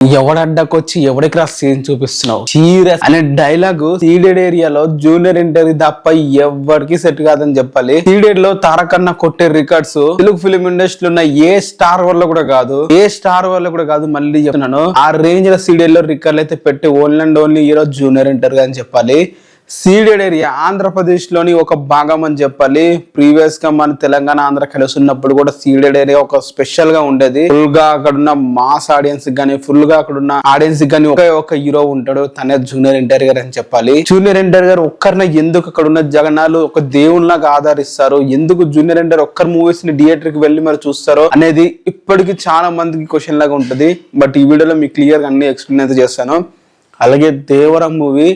ఎవడడ్డకొచ్చి ఎవడికి రా scene చూపిస్తున్నావు serious అనే డైలాగ్ సీడెడ్ ఏరియాలో జూనియర్ ఇంటర్ తప్ప ఎవరికి సెట్ కాదని చెప్పాలి. సీడెడ్ లో తారకన్న కొట్టే రికార్డ్స్ తెలుగు ఫిలిం ఇండస్ట్రీలో ఉన్న ఏ స్టార్ వల్ల కూడా కాదు మళ్ళీ చెప్తున్నాను. ఆ రేంజ్ లో సీడెడ్ లో రికార్డులు అయితే పెట్టి only and only hero junior inter అని చెప్పాలి. సీడెడ్ ఏరియా ఆంధ్రప్రదేశ్ లోని ఒక భాగం అని చెప్పాలి. ప్రీవియస్ గా మన తెలంగాణ ఆంధ్ర కలిసి ఉన్నప్పుడు కూడా సీడెడ్ ఏరియా ఒక స్పెషల్ గా ఉండేది. ఫుల్ గా అక్కడ ఉన్న మాస్ ఆడియన్స్ గానీ ఫుల్ గా అక్కడ ఉన్న ఆడియన్స్ గానీ ఒక హీరో ఉంటాడు, తనే జూనియర్ ఎన్టీఆర్ గారు అని చెప్పాలి. జూనియర్ ఎన్టీఆర్ గారు ఒక్కరిని ఎందుకు అక్కడ ఉన్న జగనాలు ఒక దేవుళ్ళగా ఆదరిస్తారు, ఎందుకు జూనియర్ ఎన్టీఆర్ ఒక్కరి మూవీస్ ని థియేటర్ కి వెళ్ళి మరి చూస్తారు అనేది ఇప్పటికి చాలా మందికి క్వశ్చన్ లాగా ఉంటది. బట్ ఈ వీడియోలో మీకు క్లియర్ గా అన్ని ఎక్స్ప్లెయిన్ అయితే చేస్తాను. అలాగే దేవర మూవీ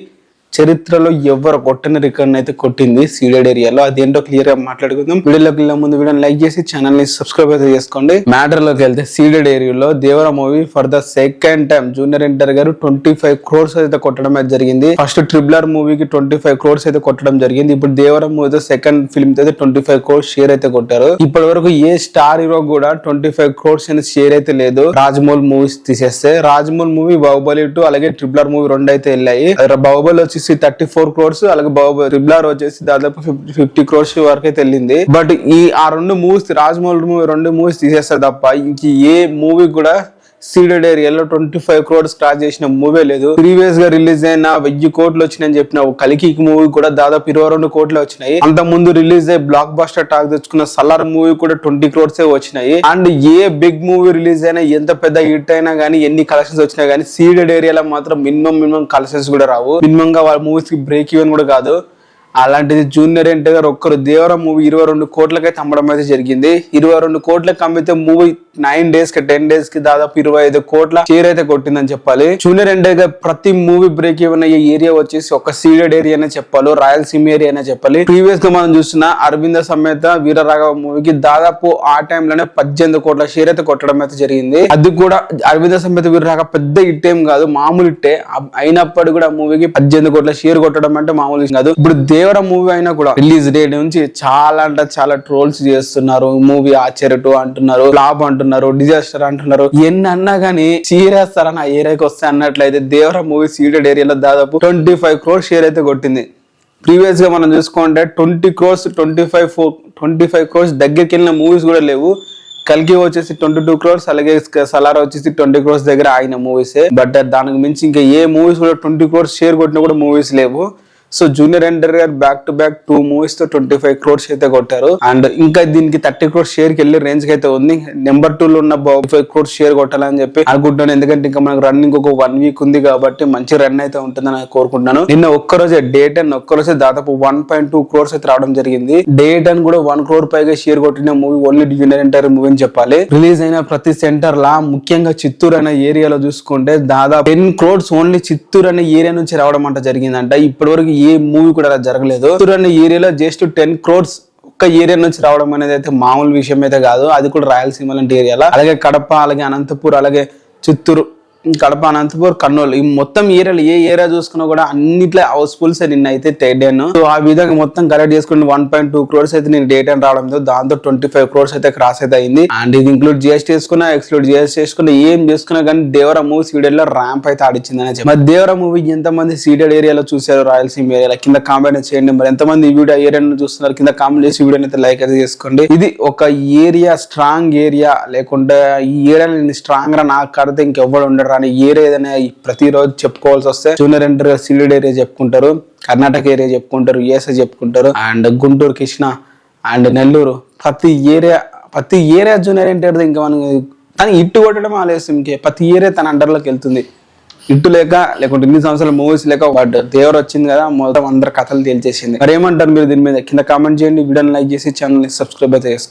చరిత్రలో ఎవరు కొట్టని రికార్డ్ అయితే కొట్టింది సీడెడ్ ఏరియాలో. అదేంటో క్లియర్ గా మాట్లాడుకుందాం. వీడియోలోకి వెళ్ళే ముందు వీడియోని లైక్ చేసి ఛానల్ ని సబ్స్క్రైబ్ అయితే చేసుకోండి. మ్యాటర్ లోకి వెళ్తే సీడెడ్ ఏరియాలో Devara movie for the second time junior NTR గారు 25 crores అయితే కొట్టడం అయితే జరిగింది. ఫస్ట్ ట్రిబులర్ మూవీకి 25 crores అయితే కొట్టడం జరిగింది. ఇప్పుడు దేవర మూవీ సెకండ్ ఫిల్మ్ అయితే 25 crores షేర్ అయితే కొట్టారు. ఇప్పటి వరకు ఏ స్టార్ హీరో కూడా 25 crores అనే షేర్ అయితే లేదు. రాజమౌళి మూవీస్ తీసేస్తే రాజమౌళి మూవీ బాహుబలి 2 అలాగే ట్రిబులర్ మూవీ 2 అయితే వెళ్ళాయి. బాహుబలి వచ్చి 34 crores అలాగే ట్రిబులర్ వచ్చేసి దాదాపు 50 crores వరకు అయితే వెళ్ళింది. బట్ ఆ రెండు మూవీస్ రాజమౌళి మూవీ 2 మూవీస్ తీసేస్తారు తప్ప ఇంక ఏ మూవీ కూడా సీడెడ్ ఏరియాలో 25 crores క్రాస్ చేసిన మూవీ లేదు. ప్రీవియస్ గా రిలీజ్ అయిన 1000 కోట్లు వచ్చినాయని చెప్పిన కలికి మూవీ కూడా దాదాపు 22 కోట్లు వచ్చినాయి. అంత ముందు రిలీజ్ అయ్యి బ్లాక్ బస్టర్ టాక్ తెచ్చుకున్న సలార్ మూవీ కూడా 20 crores వచ్చినాయి. And a big movie release అయినా ఎంత పెద్ద హిట్ అయినా గానీ ఎన్ని కలెక్షన్స్ వచ్చినా గానీ సీడెడ్ ఏరియాలో మాత్రం మినిమం కలెక్షన్స్ కూడా రావు. మినిమం గా వాళ్ళ మూవీస్ కి బ్రేక్ ఈవెన్ కూడా కాదు. అలాంటిది జూనియర్ ఎన్టీఆర్ గారు ఒక్కరు దేవర మూవీ 22 కోట్లకైతే అమ్మడం అయితే జరిగింది. 22 కోట్లకి అమ్మితే మూవీ 9 days కి 10 days కి దాదాపు 25 కోట్ల షేర్ అయితే కొట్టిందని చెప్పాలి. జూనియర్ ఎన్టీఆర్ గారు ప్రతి మూవీ బ్రేక్ ఈవెన్ అయ్యే ఏరియా వచ్చేసి ఒక సీడెడ్ ఏరియా అనే చెప్పాలి, రాయలసీమ ఏరియా అనే చెప్పాలి. ప్రీవియస్ గా మనం చూస్తున్న అరవింద సమేత వీరరాఘవ మూవీకి దాదాపు ఆ టైం లోనే 18 కోట్ల షేర్ అయితే కొట్టడం అయితే జరిగింది. అది కూడా అరవింద సమేత వీరరాఘవ పెద్ద హిట్ ఏం కాదు, మామూలు హిట్టే అయినప్పటికీ కూడా మూవీకి 18 కోట్ల షేర్ కొట్టడం అంటే మామూలు కాదు. ఇప్పుడు దేవర మూవీ అయినా కూడా రిలీజ్ డేట్ నుంచి చాలా అంటే చాలా ట్రోల్స్ చేస్తున్నారు. మూవీ ఆశ్చర్యటు అంటున్నారు, ఫ్లాప్ అంటున్నారు, డిజాస్టర్ అంటున్నారు. ఎన్ని అన్నా గానీ సీరియస్ సార్ ఆ ఏరియాకి వస్తే అన్నట్లయితే దేవర మూవీ సీడెడ్ ఏరియాలో దాదాపు 25 crores షేర్ అయితే కొట్టింది. ప్రీవియస్ గా మనం చూసుకుంటే 20 crores 25 crores దగ్గరికి వెళ్ళిన మూవీస్ కూడా లేవు. కల్కి వచ్చేసి 22 crores అలాగే సలార్ వచ్చేసి 20 crores దగ్గర ఆయన మూవీస్. బట్ దానికి మించి ఇంకా ఏ మూవీస్ కూడా 20 crores షేర్ కొట్టినా కూడా మూవీస్ లేవు. సో జూనియర్ ఎన్టీఆర్ గారు బ్యాక్ టు బ్యాక్ 2 మూవీస్ తో 25 crores అయితే కొట్టారు. అండ్ ఇంకా దీనికి 30 crores షేర్ కి వెళ్ళే రేంజ్ కి అయితే ఉంది. నెంబర్ 2 లో ఉన్న 25 crores షేర్ కొట్టాలని చెప్పి అనుకుంటున్నాను. ఎందుకంటే ఇంకా మనకు రన్నింగ్ ఒక 1 week ఉంది కాబట్టి మంచి రన్ అయితే ఉంటుందని కోరుకుంటున్నాను. నిన్న ఒక్కరోజే డేట్ అండ్ ఒక్కరోజే దాదాపు 1.2 crores అయితే రావడం జరిగింది. డేట్ అండ్ కూడా 1 crore పైగా షేర్ కొట్టిన movie only junior NTR movie అని చెప్పాలి. రిలీజ్ అయిన ప్రతి సెంటర్ లా ముఖ్యంగా చిత్తూరు అనే ఏరియాలో చూసుకుంటే దాదాపు 10 crores ఓన్లీ చిత్తూరు అనే ఏరియా నుంచి రావడం అంటే జరిగిందంట. ఇప్పటి వరకు ఏ మూవీ కూడా అలా జరగలేదు. చిత్తూరు అనే ఏరియాలో జస్ట్ 10 crores ఒక్క ఏరియా నుంచి రావడం అనేది అయితే మామూలు విషయం అయితే కాదు. అది కూడా రాయలసీమ లాంటి ఏరియాలో. అలాగే కడప అలాగే అనంతపూర్ అలాగే చిత్తూరు కడప అనంతపూర్ కర్నూలు ఈ మొత్తం ఏరియాలు ఏ ఏరియా చూసుకున్నా కూడా అన్నిట్లో హౌస్ఫుల్స్ నిన్న అయితే డేట్. సో ఆ విధంగా మొత్తం కలెక్ట్ చేసుకుని 1.2 crores అయితే నేను డేట్ అని రావడంతో దాంతో 25 crores అయితే క్రాస్ అయితే అయింది. అండ్ ఇది ఇంక్లూడ్ జిఎస్టీ చేసుకున్నా ఎక్స్క్లూడ్ జిఎస్టీ చేసుకున్నా ఏం చేసుకున్నా కానీ దేవర మూవీ సీడెడ్ లో ర్యాంప్ అయితే ఆడిచ్చిందని చెప్పి. మరి దేవర మూవీ ఎంతమంది సీడెడ్ ఏరియాలో చూసారు రాయలసీమ ఏరియాలో కింద కామెంట్ చేయండి. మరి ఎంతమంది ఈ వీడియో ఏరియాను చూస్తున్నారు కింద కామెంట్ చేసి వీడియోని అయితే లైక్ అయితే చేసుకోండి. ఇది ఒక ఏరియా స్ట్రాంగ్ ఏరియా లేకుంటే ఈ ఏరియా స్ట్రాంగ్ గా నాకు కడితే ఇంకెవ్వడు ఉండరు అని ఏరియా ఏదైనా ప్రతిరోజు చెప్పుకోవాల్సి వస్తే జూనియర్ ఎన్టీఆర్ సీడెడ్ ఏరియా చెప్పుకుంటారు, కర్ణాటక ఏరియా చెప్పుకుంటారు, యూఎస్ఏ చెప్పుకుంటారు, అండ్ గుంటూరు కృష్ణ అండ్ నెల్లూరు ప్రతి ఏరియా జూనియర్ ఎన్టీఆర్ ఇంకా మనం తను ఇట్టు కొట్టడం ఆలస్యం. ప్రతి ఏరియా తన అండర్లోకి వెళ్తుంది. ఇట్టు లేకుంటే ఇన్ని సంవత్సరాల మూవీస్ లేక బట్ దేవర్ వచ్చింది కదా మొత్తం అందరు కథలు తేల్చేసింది. మరి ఏమంటారు మీరు దీని మీద కింద కామెంట్ చేయండి. వీడియోని లైక్ చేసి ఛానల్ ని సబ్స్క్రైబ్ అయితే చేసుకోండి.